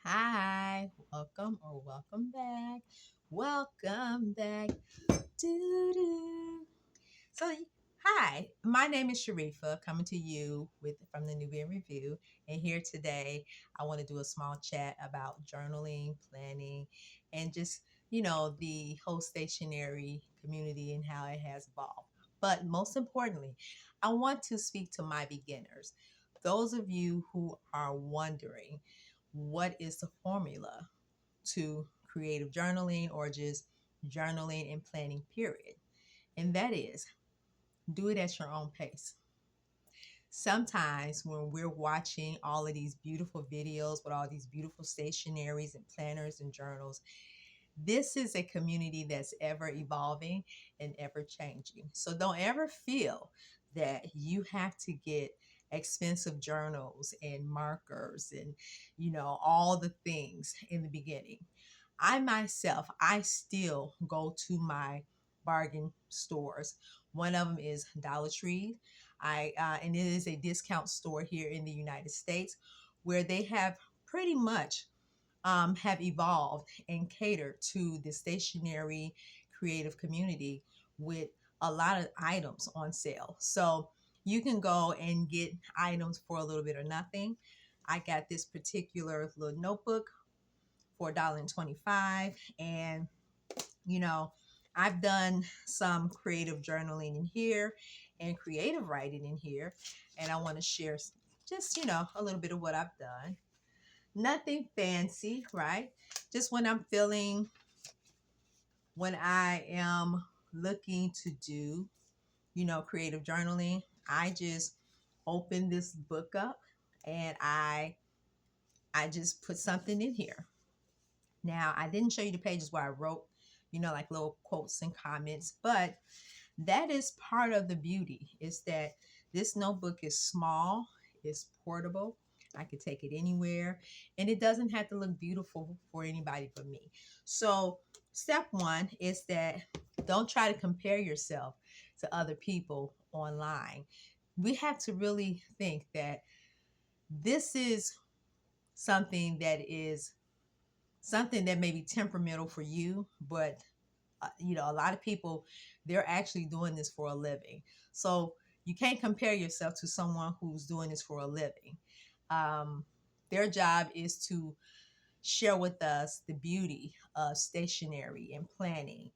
Hi, welcome or welcome back. Welcome back. Doo-doo. So, hi, my name is Sharifa, coming to you with from the Nubian Review. And here today, I want to do a small chat about journaling, planning, and just the whole stationary community and how it has evolved. But most importantly, I want to speak to my beginners, those of you who are wondering what is the formula to creative journaling or just journaling and planning, period. And that is do it at your own pace. Sometimes when we're watching all of these beautiful videos with all these beautiful stationaries and planners and journals, this is a community that's ever evolving and ever changing. So don't ever feel that you have to get expensive journals and markers and all the things in the beginning. I still go to my bargain stores. One of them is Dollar Tree. And it is a discount store here in the United States where they have pretty much have evolved and catered to the stationary creative community with a lot of items on sale. So you can go and get items for a little bit or nothing. I got this particular little notebook for $1.25. And, you know, I've done some creative journaling in here and creative writing in here. And I want to share just, a little bit of what I've done. Nothing fancy, right? Just when I am looking to do, creative journaling, I just open this book up and I just put something in here. Now, I didn't show you the pages where I wrote, like little quotes and comments, but that is part of the beauty is that this notebook is small, it's portable. I could take it anywhere and it doesn't have to look beautiful for anybody but me. So, step one is that don't try to compare yourself to other people online. We have to really think that this is something that is something that may be temperamental for you, but a lot of people, they're actually doing this for a living. So you can't compare yourself to someone who's doing this for a living. Um, their job is to share with us the beauty of stationery and planning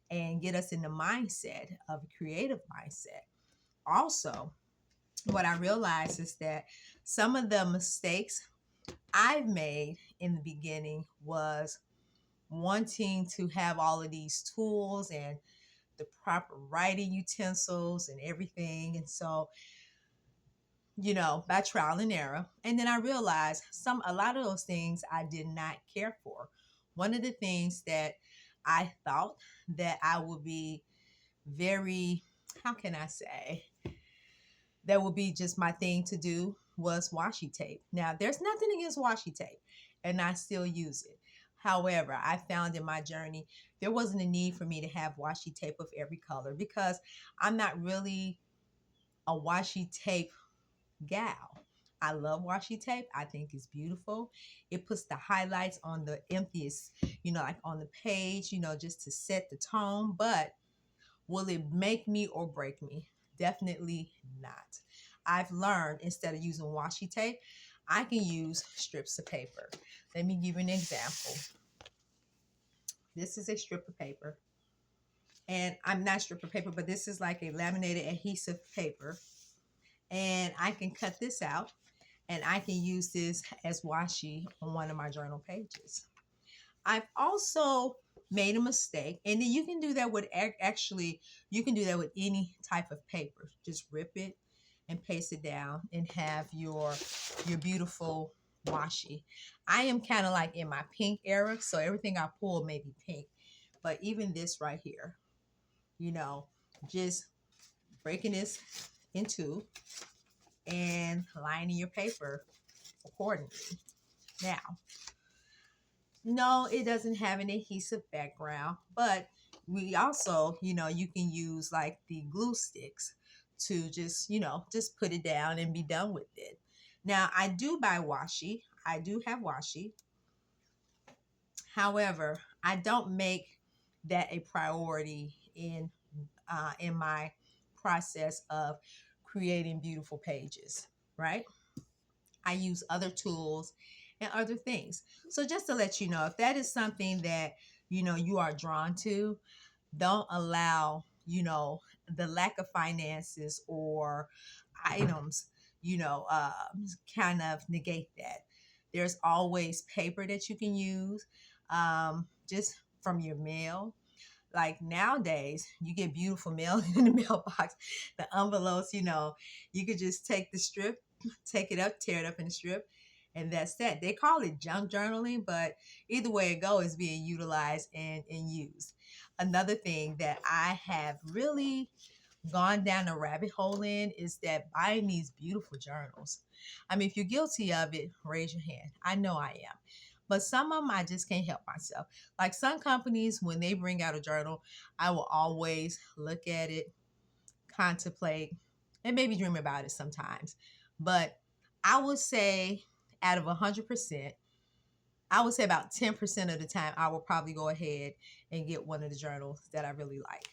and get us in the mindset of a creative mindset. Also, what I realized is that some of the mistakes I've made in the beginning was wanting to have all of these tools and the proper writing utensils and everything. And so, by trial and error. And then I realized a lot of those things I did not care for. One of the things that I thought that I would be very, how can I say, that would be just my thing to do was washi tape. Now, there's nothing against washi tape, and I still use it. However, I found in my journey, there wasn't a need for me to have washi tape of every color because I'm not really a washi tape gal. I love washi tape. I think it's beautiful. It puts the highlights on the emptiest, like on the page, just to set the tone. But will it make me or break me? Definitely not. I've learned instead of using washi tape, I can use strips of paper. Let me give you an example. This is a strip of paper. And I'm not strip of paper, but this is like a laminated adhesive paper. And I can cut this out and I can use this as washi on one of my journal pages. I've also made a mistake, and then you can do that with you can do that with any type of paper. Just rip it and paste it down and have your beautiful washi. I am kind of like in my pink era, so everything I pull may be pink. But even this right here, you know, just breaking this in two and lining your paper accordingly. Now, no, it doesn't have an adhesive background, but we also, you can use like the glue sticks to just put it down and be done with it. Now, I do buy washi. I do have washi. However, I don't make that a priority in my process of creating beautiful pages, right? I use other tools and other things. So just to let you know, if that is something that you are drawn to, don't allow the lack of finances or items kind of negate that. There's always paper that you can use, just from your mail. Like nowadays, you get beautiful mail in the mailbox. The envelopes, you could just take the strip, take it up, tear it up in the strip, and that's that. They call it junk journaling, but either way it goes, it's being utilized and used. Another thing that I have really gone down a rabbit hole in is that buying these beautiful journals. I mean, if you're guilty of it, raise your hand. I know I am. But some of them I just can't help myself. Like some companies, when they bring out a journal, I will always look at it, contemplate, and maybe dream about it sometimes. But I would say out of 100%, I would say about 10% of the time, I will probably go ahead and get one of the journals that I really like.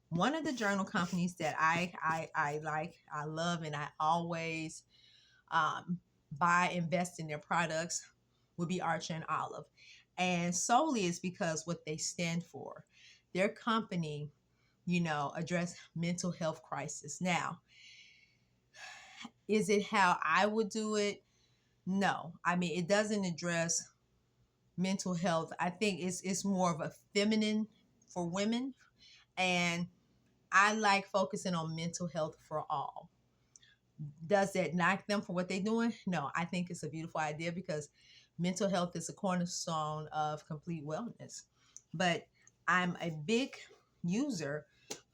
One of the journal companies that I like, I love, and I always buy, invest in their products would be Archer and Olive. And solely is because what they stand for. Their company, address mental health crisis. Now, is it how I would do it? No. I mean, it doesn't address mental health. I think it's more of a feminine for women, and I like focusing on mental health for all. Does that knock them for what they're doing? No, I think it's a beautiful idea because mental health is a cornerstone of complete wellness. But I'm a big user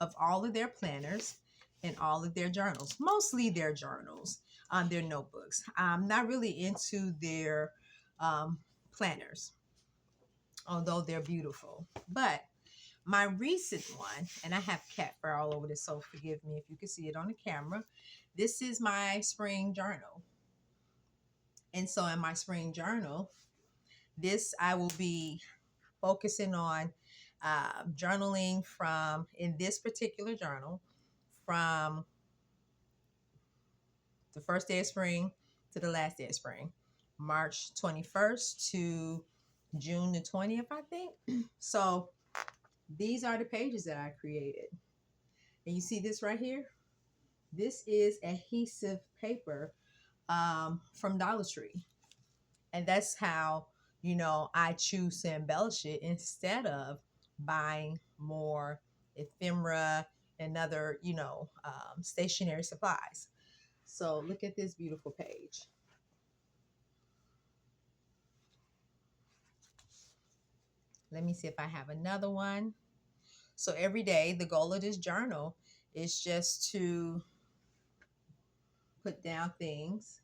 of all of their planners and all of their journals, mostly their journals, their notebooks. I'm not really into their planners, although they're beautiful. But my recent one, and I have cat fur all over this, so forgive me if you can see it on the camera. This is my spring journal. And so in my spring journal, this I will be focusing on journaling from, in this particular journal, from the first day of spring to the last day of spring, March 21st to June the 20th, I think. So these are the pages that I created. And you see this right here? This is adhesive paper from Dollar Tree. And that's how, I choose to embellish it instead of buying more ephemera and other, stationary supplies. So look at this beautiful page. Let me see if I have another one. So every day, the goal of this journal is just to put down things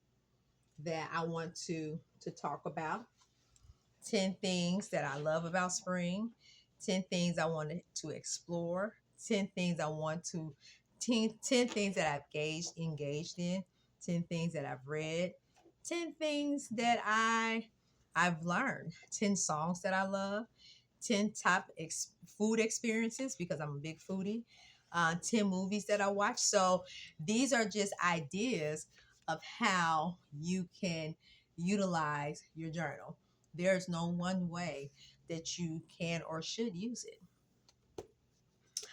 that I want to talk about. 10 things that I love about spring, 10 things I wanted to explore, 10 things I want to 10 things that I've engaged in, 10 things that I've read, 10 things that I've learned, 10 songs that I love, 10 top food experiences because I'm a big foodie, 10 movies that I watch. So these are just ideas of how you can utilize your journal. There's no one way that you can or should use it.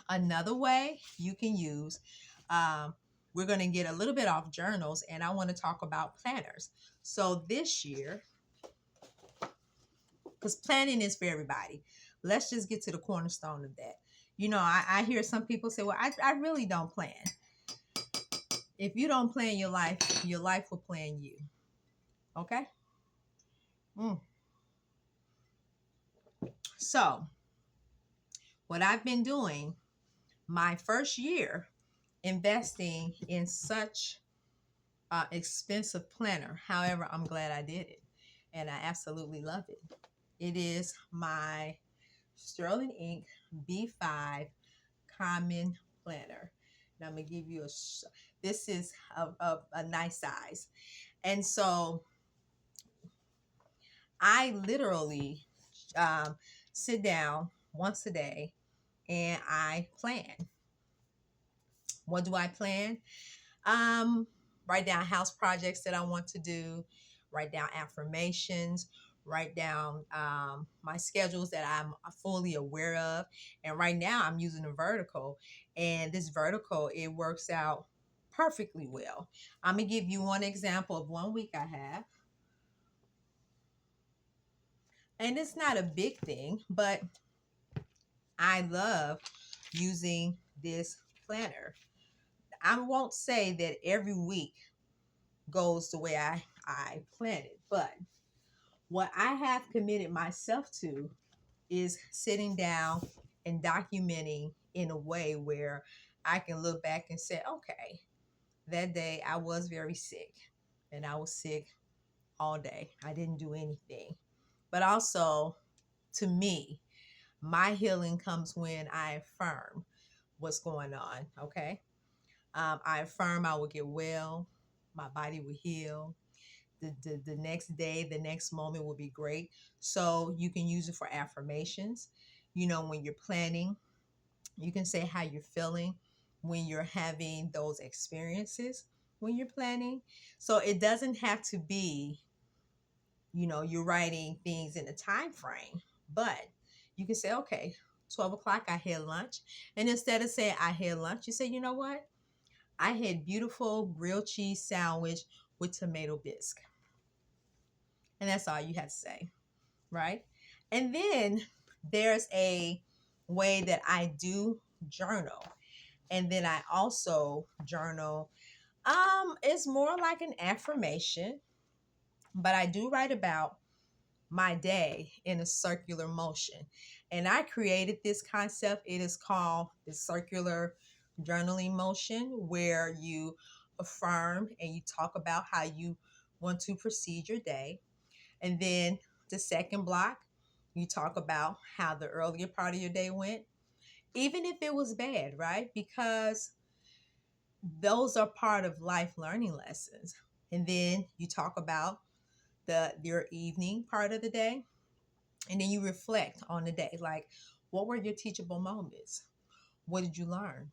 Another way you can use, we're going to get a little bit off journals, and I want to talk about planners. So this year, because planning is for everybody, let's just get to the cornerstone of that. I hear some people say, well, I really don't plan. If you don't plan your life will plan you. Okay? Mm. So, what I've been doing my first year investing in such expensive planner. However, I'm glad I did it, and I absolutely love it. It is my Sterling Ink B5 Common Planner. And I'm gonna give you this is a nice size, and so I literally um, sit down once a day and I plan. What do I plan? Um, Write down house projects that I want to do, write down affirmations, write down my schedules that I'm fully aware of. And right now I'm using a vertical, and this vertical, it works out perfectly well. I'm gonna give you one example of one week I have, and it's not a big thing, but I love using this planner. I won't say that every week goes the way I planned it, but what I have committed myself to is sitting down and documenting in a way where I can look back and say, okay, that day I was very sick, and I was sick all day. I didn't do anything. But also, to me, my healing comes when I affirm what's going on. Okay. I affirm I will get well, my body will heal. The next day, the next moment will be great. So you can use it for affirmations. You know, when you're planning, you can say how you're feeling when you're having those experiences when you're planning. So it doesn't have to be, you're writing things in a time frame, but you can say, okay, 12 o'clock, I had lunch. And instead of saying I had lunch, you say, you know what? I had beautiful grilled cheese sandwich with tomato bisque. And that's all you have to say, right? And then there's a way that I do journal. And then I also journal. It's more like an affirmation, but I do write about my day in a circular motion. And I created this concept. It is called the circular journaling motion, where you affirm and you talk about how you want to proceed your day. And then the second block, you talk about how the earlier part of your day went, even if it was bad, right? Because those are part of life learning lessons. And then you talk about your evening part of the day, and then you reflect on the day. Like, what were your teachable moments? What did you learn?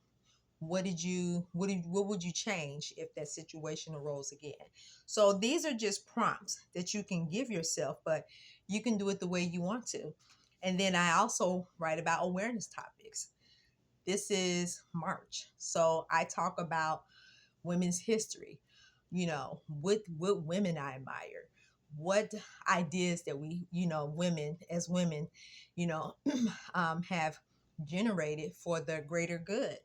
What would you change if that situation arose again? So these are just prompts that you can give yourself, but you can do it the way you want to. And then I also write about awareness topics. This is March, so I talk about women's history. What women I admire, what ideas that we, women as women, you know, have generated for the greater good.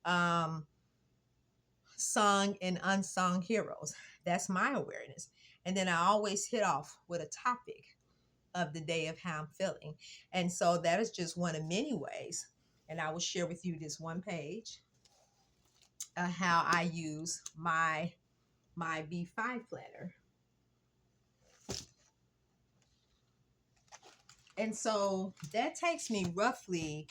Um, Sung and unsung heroes. That's my awareness. And then I always hit off with a topic of the day of how I'm feeling. And so that is just one of many ways. And I will share with you this one page of how I use my B5 planner. And so that takes me roughly,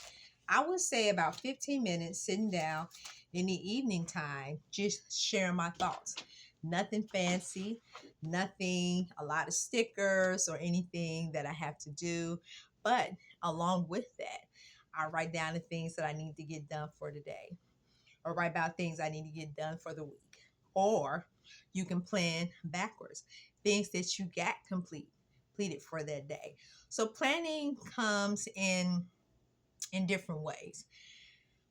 I would say, about 15 minutes sitting down in the evening time, just sharing my thoughts. Nothing fancy, nothing, a lot of stickers or anything that I have to do. But along with that, I write down the things that I need to get done for the day, or write about things I need to get done for the week. Or you can plan backwards, things that you got completed for that day. So planning comes in different ways.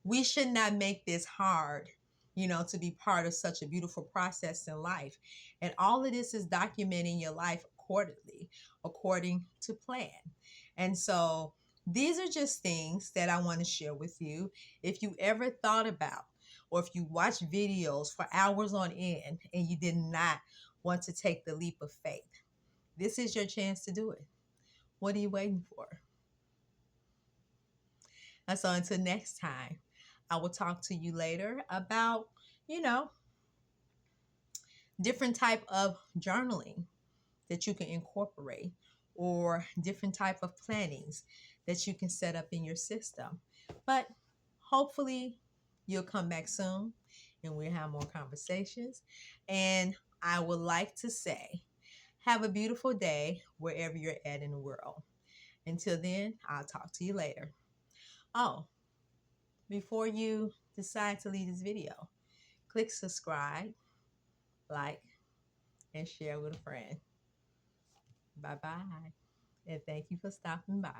We should not make this hard, to be part of such a beautiful process in life. And all of this is documenting your life accordingly, according to plan. And so these are just things that I want to share with you. If you ever thought about, or if you watch videos for hours on end and you did not want to take the leap of faith, this is your chance to do it. What are you waiting for? And so until next time, I will talk to you later about, you know, different type of journaling that you can incorporate, or different type of plannings that you can set up in your system. But hopefully you'll come back soon and we'll have more conversations. And I would like to say, have a beautiful day wherever you're at in the world. Until then, I'll talk to you later. Oh, before you decide to leave this video, click subscribe, like, and share with a friend. Bye bye. And thank you for stopping by.